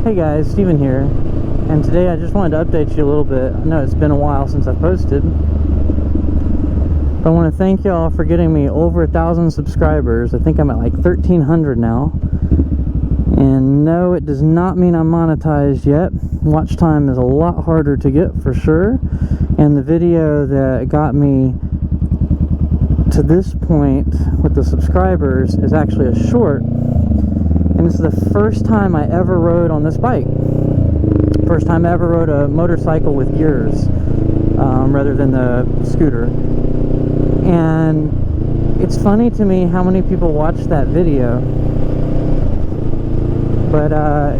Hey guys, Steven here, and today I just wanted to update you a little bit. I know it's been a while since I posted, but I want to thank y'all for getting me over 1,000 subscribers. I think I'm at like 1,300 now, and no, it does not mean I'm monetized yet. Watch time is a lot harder to get for sure, and the video that got me to this point with the subscribers is actually a short. And this is the first time I ever rode on this bike. First time I ever rode a motorcycle with gears rather than the scooter. And it's funny to me how many people watch that video. But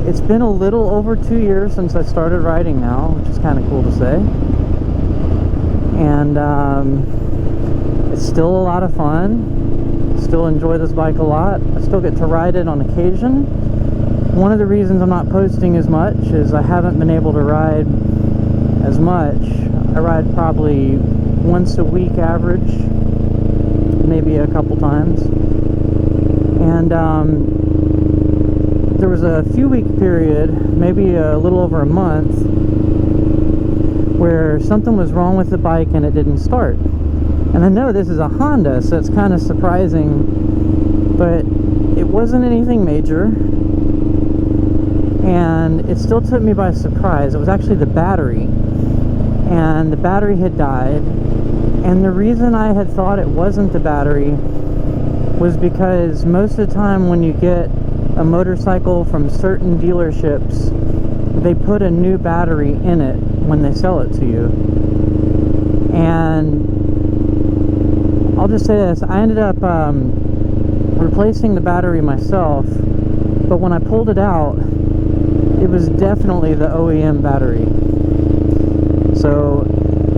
it's been a little over 2 years since I started riding now, which is kind of cool to say. And it's still a lot of fun. Still enjoy this bike a lot. I still get to ride it on occasion. One of the reasons I'm not posting as much is I haven't been able to ride as much. I ride probably once a week average, maybe a couple times. And there was a few week period, maybe a little over a month, where something was wrong with the bike and it didn't start. And I know this is a Honda, so it's kind of surprising, but it wasn't anything major, and it still took me by surprise. It was actually the battery, and the battery had died, and the reason I had thought it wasn't the battery was because most of the time when you get a motorcycle from certain dealerships, they put a new battery in it when they sell it to you. And I'll just say this, I ended up replacing the battery myself, but when I pulled it out, it was definitely the OEM battery. So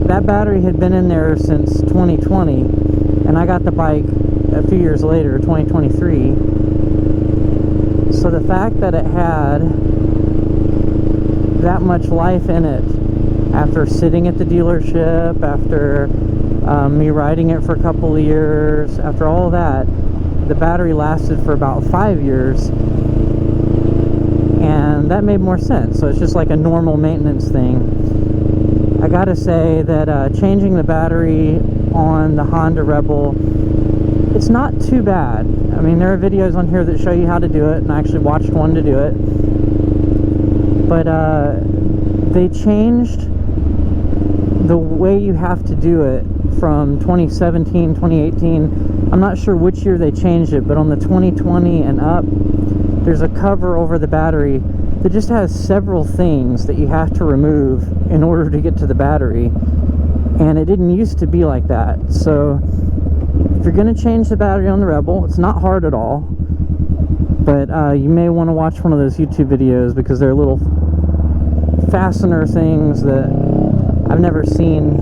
that battery had been in there since 2020, and I got the bike a few years later, 2023. So the fact that it had that much life in it, after sitting at the dealership, after me riding it for a couple of years, after all that, the battery lasted for about 5 years, and that made more sense. So it's just like a normal maintenance thing. I gotta say that changing the battery on the Honda Rebel, it's not too bad. I mean, there are videos on here that show you how to do it, and I actually watched one to do it, but they changed the way you have to do it from 2017, 2018. I'm not sure which year they changed it, but on the 2020 and up, there's a cover over the battery that just has several things that you have to remove in order to get to the battery, and it didn't used to be like that. So if you're going to change the battery on the Rebel, it's not hard at all, but you may want to watch one of those YouTube videos, because they're little fastener things that I've never seen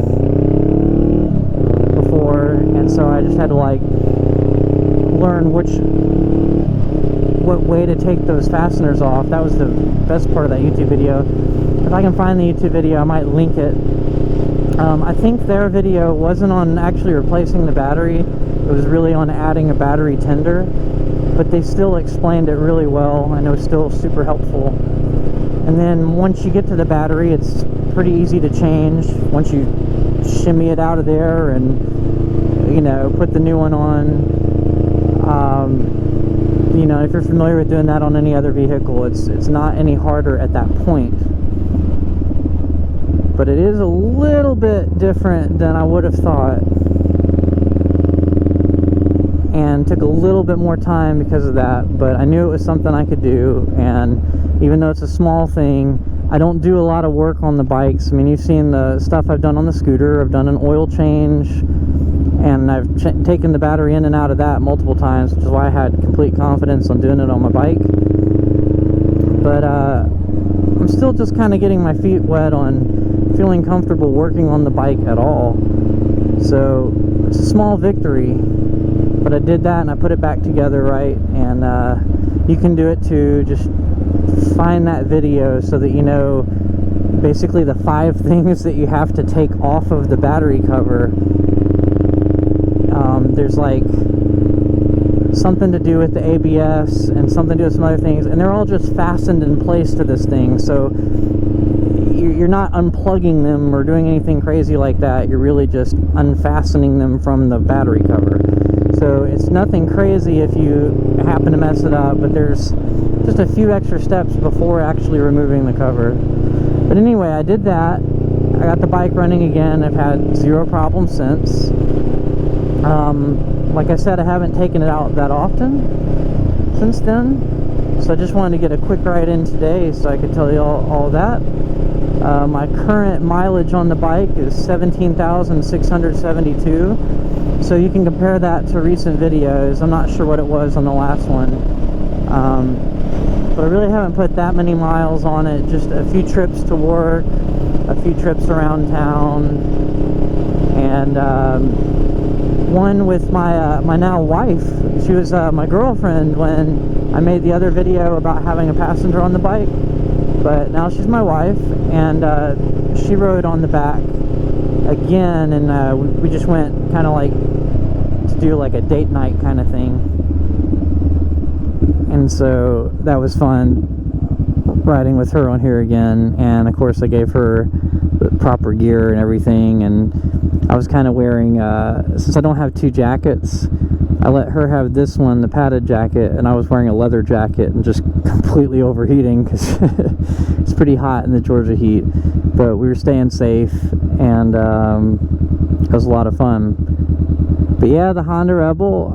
before, and so I just had to like learn what way to take those fasteners off. That was the best part of that YouTube video. If I can find the YouTube video, I might link it. I think their video wasn't on actually replacing the battery, it was really on adding a battery tender, but they still explained it really well, and it was still super helpful. And then once you get to the battery, it's pretty easy to change. Once you shimmy it out of there and, you know, put the new one on, you know, if you're familiar with doing that on any other vehicle, it's not any harder at that point. But it is a little bit different than I would have thought, and took a little bit more time because of that, but I knew it was something I could do. And even though it's a small thing, I don't do a lot of work on the bikes. I mean, you've seen the stuff I've done on the scooter. I've done an oil change, and I've taken the battery in and out of that multiple times, which is why I had complete confidence on doing it on my bike. But I'm still just kind of getting my feet wet on feeling comfortable working on the bike at all. So it's a small victory, but I did that and I put it back together right. And you can do it too. Just find that video so that you know basically the 5 things that you have to take off of the battery cover. There's like something to do with the ABS and something to do with some other things, and they're all just fastened in place to this thing. So you're not unplugging them or doing anything crazy like that. You're really just unfastening them from the battery cover. So it's nothing crazy if you happen to mess it up, but there's just a few extra steps before actually removing the cover. But anyway, I did that. I got the bike running again. I've had zero problems since. Like I said, I haven't taken it out that often since then, so I just wanted to get a quick ride in today so I could tell you all that. My current mileage on the bike is 17,672, so you can compare that to recent videos. I'm not sure what it was on the last one, but I really haven't put that many miles on it. Just a few trips to work, a few trips around town, and one with my my now wife. She was my girlfriend when I made the other video about having a passenger on the bike, but now she's my wife, and she rode on the back again, and we just went kind of like to do like a date night kind of thing, and so that was fun riding with her on here again. And of course I gave her the proper gear and everything, and I was kind of wearing, since I don't have two jackets, I let her have this one, the padded jacket, and I was wearing a leather jacket and just completely overheating because it's pretty hot in the Georgia heat. But we were staying safe, and it was a lot of fun. But yeah, the Honda Rebel,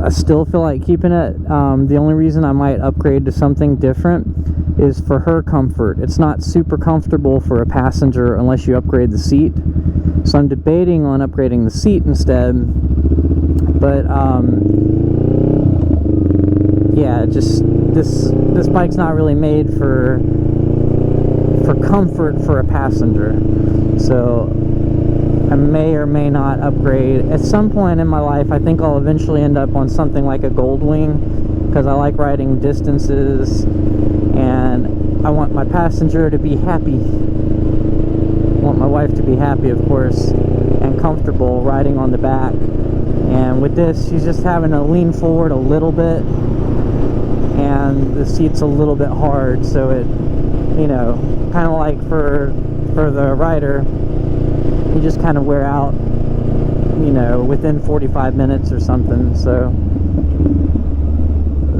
I still feel like keeping it. The only reason I might upgrade to something different is for her comfort. It's not super comfortable for a passenger unless you upgrade the seat. So I'm debating on upgrading the seat instead. But yeah, just this bike's not really made for comfort for a passenger. So I may or may not upgrade. At some point in my life, I think I'll eventually end up on something like a GoldWing, because I like riding distances, and I want my passenger to be happy. I want my wife to be happy, of course, and comfortable riding on the back. And with this, she's just having to lean forward a little bit, and the seat's a little bit hard, so it, you know, kind of like for the rider, you just kind of wear out, you know, within 45 minutes or something. So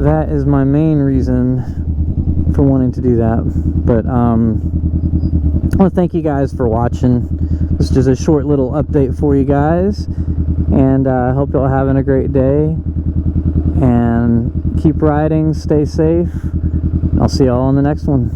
that is my main reason for wanting to do that. But I want to thank you guys for watching. This is just a short little update for you guys, and I hope y'all having a great day, and keep riding, stay safe. I'll see y'all on the next one.